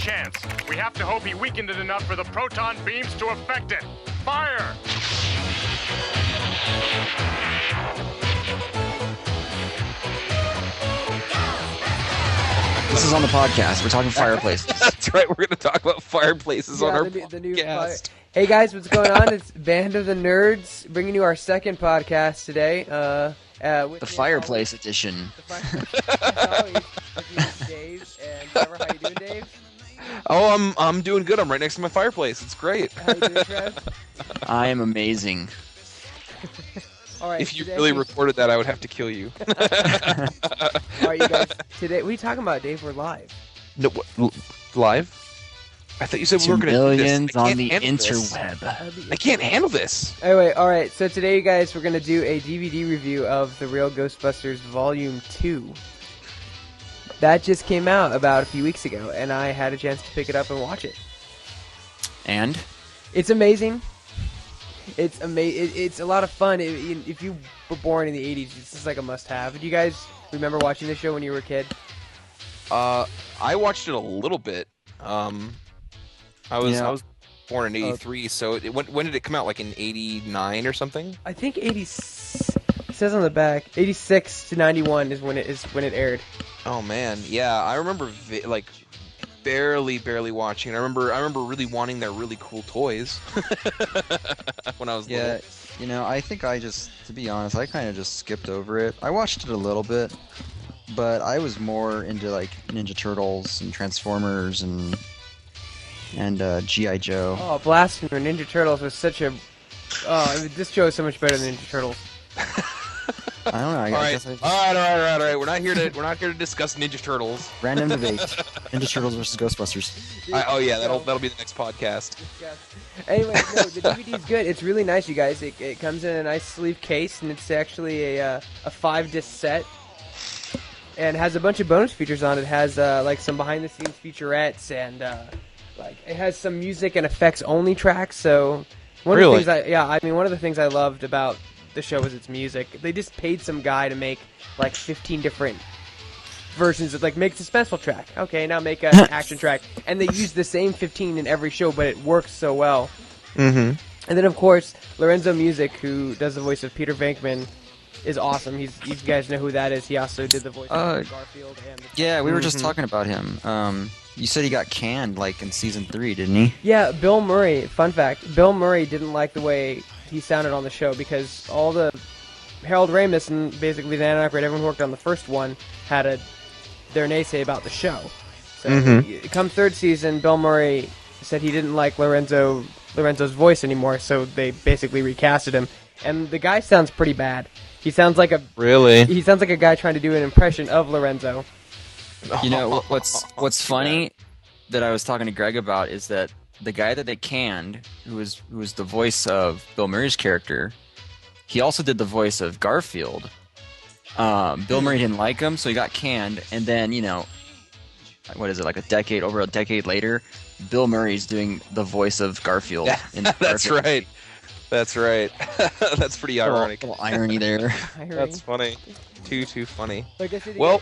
chance. We have to hope he weakened it enough for the proton beams to affect it. Fire! This is on the podcast. We're talking fireplaces. That's right. We're going to talk about fireplaces on our the new podcast. Hey guys, what's going on? It's Band of the Nerds bringing you our second podcast today. With The fireplace edition. Dave and Trevor. How you doing, Dave? Oh, I'm doing good. I'm right next to my fireplace. It's great. How you doing, Trev? I am amazing. All right. If you really recorded that, I would have to kill you. All right, you guys. Today, what are you talking about, Dave? We're live. No, live? I thought you said we were going to do this. Millions on the interweb. I can't handle this. Anyway, all right. So today, you guys, we're going to do a DVD review of the Real Ghostbusters Volume 2. That just came out about a few weeks ago, and I had a chance to pick it up and watch it. And? It's amazing. It's It's a lot of fun. If you were born in the 80s, it's just like a must-have. Do you guys remember watching this show when you were a kid? I watched it a little bit. I was born in '83, so when did it come out? Like in '89 or something? I think 80. It says on the back, 86 to 91 is when it aired. Oh man, yeah, I remember barely watching. I remember really wanting their really cool toys when I was little. Yeah, I think to be honest, I kind of just skipped over it. I watched it a little bit, but I was more into like Ninja Turtles and Transformers and G.I. Joe. Oh, blasphemy! Ninja Turtles was such a. Oh, this show is so much better than Ninja Turtles. I don't know. All right. We're not here to discuss Ninja Turtles. Random debate: Ninja Turtles versus Ghostbusters. That'll be the next podcast. Anyway, no, the DVD is good. It's really nice, you guys. It comes in a nice sleeve case, and it's actually a 5-disc set, and has a bunch of bonus features on it. It has like some behind-the-scenes featurettes, and like it has some music and effects only tracks. So one of the things I loved about the show was its music. They just paid some guy to make like 15 different versions of make a suspenseful track. Okay, now make an action track, and they use the same 15 in every show, but it works so well. Mm-hmm. And then of course Lorenzo Music, who does the voice of Peter Venkman, is awesome. You guys know who that is. He also did the voice of Garfield. Yeah, we were just talking about him. You said he got canned in season 3, didn't he? Yeah, Bill Murray. Fun fact: Bill Murray didn't like the way he sounded on the show because all the Harold Ramis and basically Dan Aykroyd, everyone who worked on the first one, had their naysay about the show. So come third season, Bill Murray said he didn't like Lorenzo's voice anymore, so they basically recasted him. And the guy sounds pretty bad. He sounds like He sounds like a guy trying to do an impression of Lorenzo. You know what's funny that I was talking to Greg about is that the guy that they canned, who was the voice of Bill Murray's character, he also did the voice of Garfield. Bill Murray didn't like him, so he got canned. And then what is it, like over a decade later, Bill Murray's doing the voice of Garfield. That's right. That's right. That's pretty ironic. Little irony there. That's funny. Too funny. Well,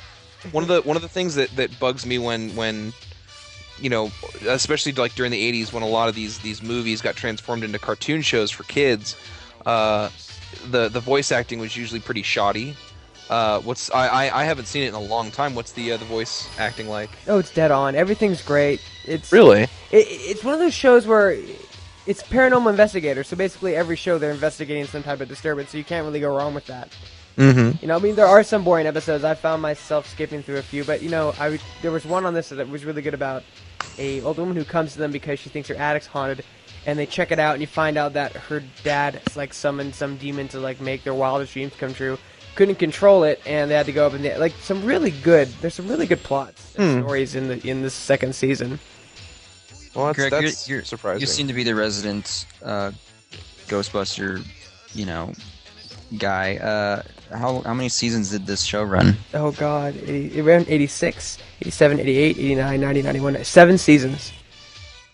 one of the things that bugs me when especially during the 80s when a lot of these movies got transformed into cartoon shows for kids, the voice acting was usually pretty shoddy. I haven't seen it in a long time. What's the voice acting like? Oh, it's dead on. Everything's great. It's really. It's one of those shows where it's paranormal investigator. So basically, every show they're investigating some type of disturbance. So you can't really go wrong with that. Mm-hmm. There are some boring episodes. I found myself skipping through a few, but there was one on this that was really good about a old woman who comes to them because she thinks her attic's haunted, and they check it out, and you find out that her dad summoned some demon to make their wildest dreams come true. Couldn't control it, and they had to go up and there's some really good plots and stories in this second season. Well, Greg, that's you're surprising. You seem to be the resident Ghostbuster, guy. How many seasons did this show run? Oh God, it ran 86, 87, 88, 89, 90, 91, 7 seasons.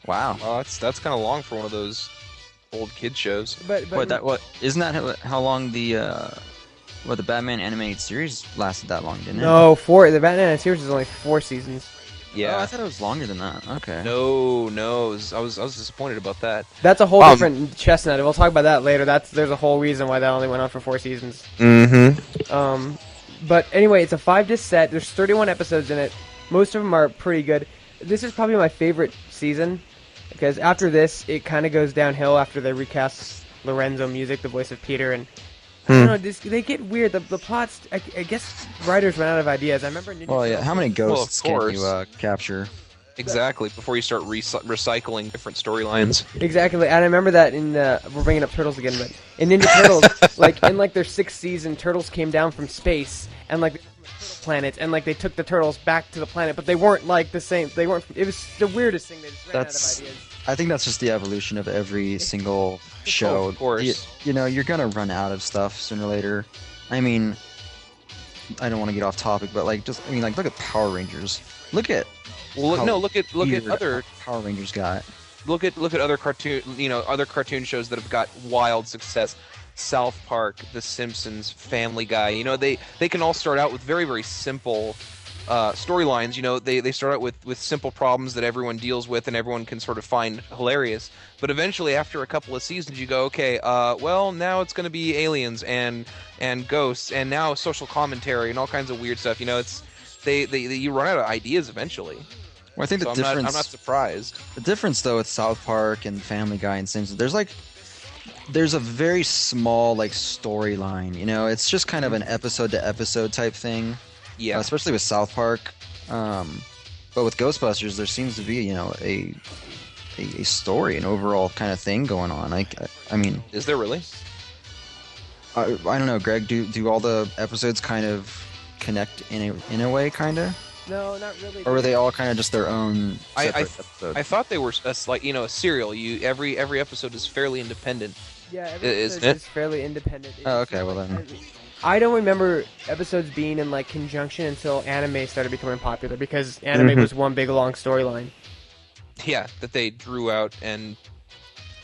Wow. Well, that's kind of long for one of those old kid shows. But isn't that how long the Batman animated series lasted that long, didn't it? No, the Batman animated series is only 4 seasons. Yeah. Oh, I thought it was longer than that. Okay. No, I was disappointed about that. That's a whole different chestnut. We'll talk about that later. There's a whole reason why that only went on for 4 seasons. Mm-hmm. But anyway, it's a 5-disc set. There's 31 episodes in it. Most of them are pretty good. This is probably my favorite season because after this, it kind of goes downhill after they recast Lorenzo Music, the voice of Peter, and I don't know, they get weird. The plots, I guess writers run out of ideas. I remember Ninja Well, yeah. How many ghosts can course. you capture? Exactly. Before you start recycling different storylines. Exactly, and I remember that in we're bringing up Turtles again, but in Ninja Turtles, like in like their 6th season, Turtles came down from space and like planet, and like they took the turtles back to the planet, but they weren't like the same. They weren't. It was the weirdest thing. They just ran out of ideas. I think that's just the evolution of every single show. Of course. You know, you're gonna run out of stuff sooner or later. I mean, I don't want to get off topic, but like, look at Power Rangers. Look at look at other Power Rangers got. Look at other cartoon shows that have got wild success. South Park, The Simpsons, Family Guy. You know, they can all start out with very, very simple storylines. You know, they start out with simple problems that everyone deals with and everyone can sort of find hilarious. But eventually, after a couple of seasons, you go, okay, well, now it's going to be aliens and ghosts and now social commentary and all kinds of weird stuff. You know, you run out of ideas eventually. Well, I think the difference. I'm not surprised. The difference, though, with South Park and Family Guy and Simpsons, there's a very small like storyline. You know, it's just kind of an episode to episode type thing. Yeah. Especially with South Park. But with Ghostbusters, there seems to be, you know, a story, an overall kind of thing going on. I mean, is there really? I don't know, Greg. Do all the episodes kind of connect in a way, kind of? No, not really. Or were they all kind of just their own separate episode? I thought they were a serial. Every episode is fairly independent. Yeah, every episode is fairly independent. Oh, okay. Well then. I don't remember episodes being in like conjunction until anime started becoming popular because anime was one big long storyline. Yeah, that they drew out and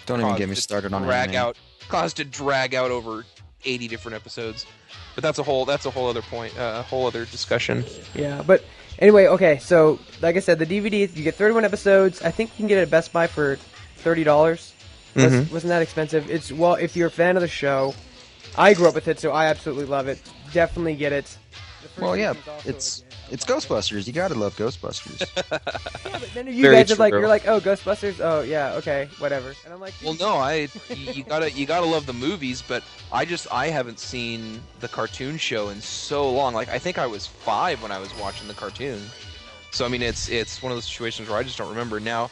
don't even get me started on anime. Caused to drag out over 80 different episodes. But that's a whole other point, a whole other discussion. Yeah, but anyway, okay. So like I said, the DVD you get 31 episodes. I think you can get it at Best Buy for $30. Wasn't that expensive? If you're a fan of the show. I grew up with it, so I absolutely love it. Definitely get it. Well, yeah, it's Ghostbusters. You gotta love Ghostbusters. Yeah, but then you guys are like, you're like, oh, Ghostbusters. Oh, yeah, okay, whatever. And I'm like, well, no, you gotta love the movies, but I haven't seen the cartoon show in so long. Like, I think I was 5 when I was watching the cartoon. So I mean, it's one of those situations where I just don't remember now.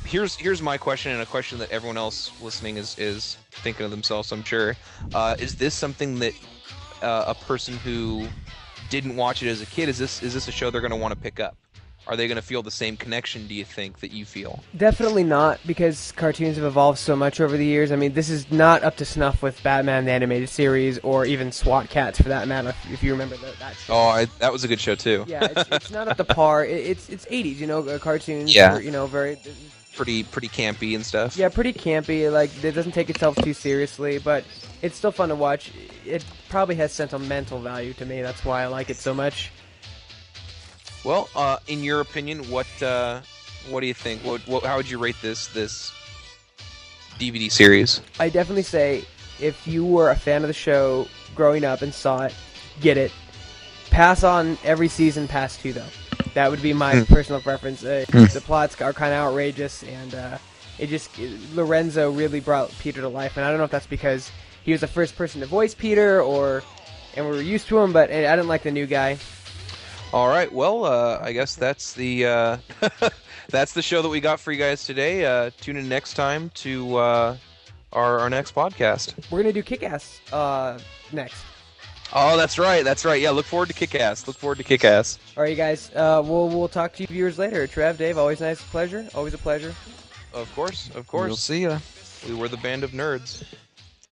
Here's my question, and a question that everyone else listening is thinking of themselves, I'm sure. Is this something that a person who didn't watch it as a kid, is this a show they're going to want to pick up? Are they going to feel the same connection, do you think, that you feel? Definitely not, because cartoons have evolved so much over the years. I mean, this is not up to snuff with Batman the Animated Series or even SWAT Cats, for that matter, if you remember that show. Oh, that was a good show, too. Yeah, it's not up to par. It's 80s, you know, cartoons. Yeah. You know, very... Pretty campy and stuff. Yeah, pretty campy. Like, it doesn't take itself too seriously, but it's still fun to watch. It probably has sentimental value to me. That's why I like it so much. Well, in your opinion, what do you think? How would you rate this DVD series? I definitely say if you were a fan of the show growing up and saw it, get it. Pass on every season past 2, though. That would be my personal preference. The plots are kind of outrageous, and Lorenzo really brought Peter to life. And I don't know if that's because he was the first person to voice Peter, and we were used to him, but I didn't like the new guy. All right, well, I guess that's the that's the show that we got for you guys today. Tune in next time to our next podcast. We're gonna do Kick-Ass next. Oh, that's right. Yeah, look forward to Kick-Ass. All right, you guys. We'll talk to you viewers later. Trev, Dave, always a pleasure. Of course. We'll see ya. We were the band of nerds.